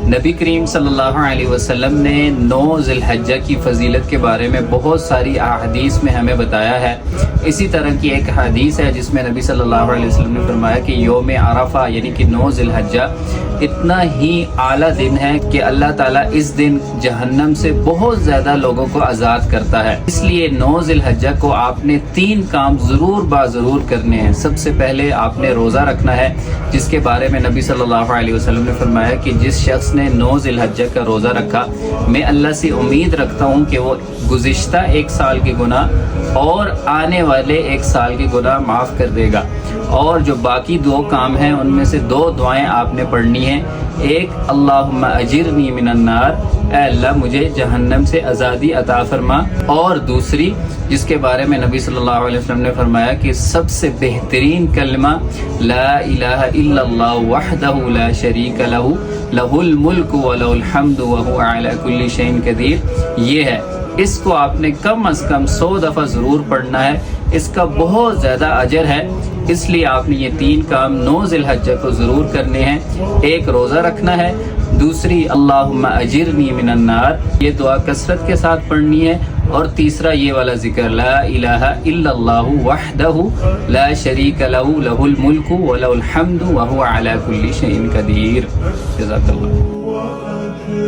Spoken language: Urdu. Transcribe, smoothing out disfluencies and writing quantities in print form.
نبی کریم صلی اللہ علیہ وسلم نے 9 ذی الحجہ کی فضیلت کے بارے میں بہت ساری احادیث میں ہمیں بتایا ہے۔ اسی طرح کی ایک حدیث ہے جس میں نبی صلی اللہ علیہ وسلم نے فرمایا کہ یوم عرفہ یعنی کہ 9 ذی الحجہ اتنا ہی اعلیٰ دن ہے کہ اللہ تعالیٰ اس دن جہنم سے بہت زیادہ لوگوں کو آزاد کرتا ہے۔ اس لیے 9 ذی الحجہ کو آپ نے 3 کام ضرور ضرور کرنے ہیں۔ سب سے پہلے آپ نے روزہ رکھنا ہے، جس کے بارے میں نبی صلی اللہ علیہ وسلم نے فرمایا کہ جس شخص نے 9 ذی الحجہ کا روزہ رکھا، میں اللہ سے امید رکھتا ہوں کہ وہ گزشتہ 1 سال کے گناہ اور آنے والے 1 سال کے گناہ معاف کر دے گا۔ اور جو باقی 2 کام ہیں ان میں سے 2 دعائیں آپ نے پڑھنی ہیں۔ ایک اللہم اجرنی من النار، اے اللہ مجھے جہنم سے آزادی عطا فرما، اور دوسری جس کے بارے میں نبی صلی اللہ علیہ وسلم نے فرمایا کہ سب سے بہترین کلمہ لا الہ الا اللہ وحدہ لا شریک لہ لہ الملک ولہ الحمد وہو علی کل شیء قدیر، یہ ہے۔ اس کو آپ نے کم از کم 100 دفعہ ضرور پڑھنا ہے، اس کا بہت زیادہ اجر ہے۔ اس لیے آپ نے یہ 3 کام 9 ذی الحجہ کو ضرور کرنے ہیں۔ ایک روزہ رکھنا ہے، دوسری اللہم اجرنی من النار، یہ دعا کثرت کے ساتھ پڑھنی ہے، اور تیسرا یہ والا ذکر لا الہ الا اللہ وحدہ لا شریک لہ لہ الملک ولہ الحمد وہو علی کل شیء قدیر۔ جزاک اللہ۔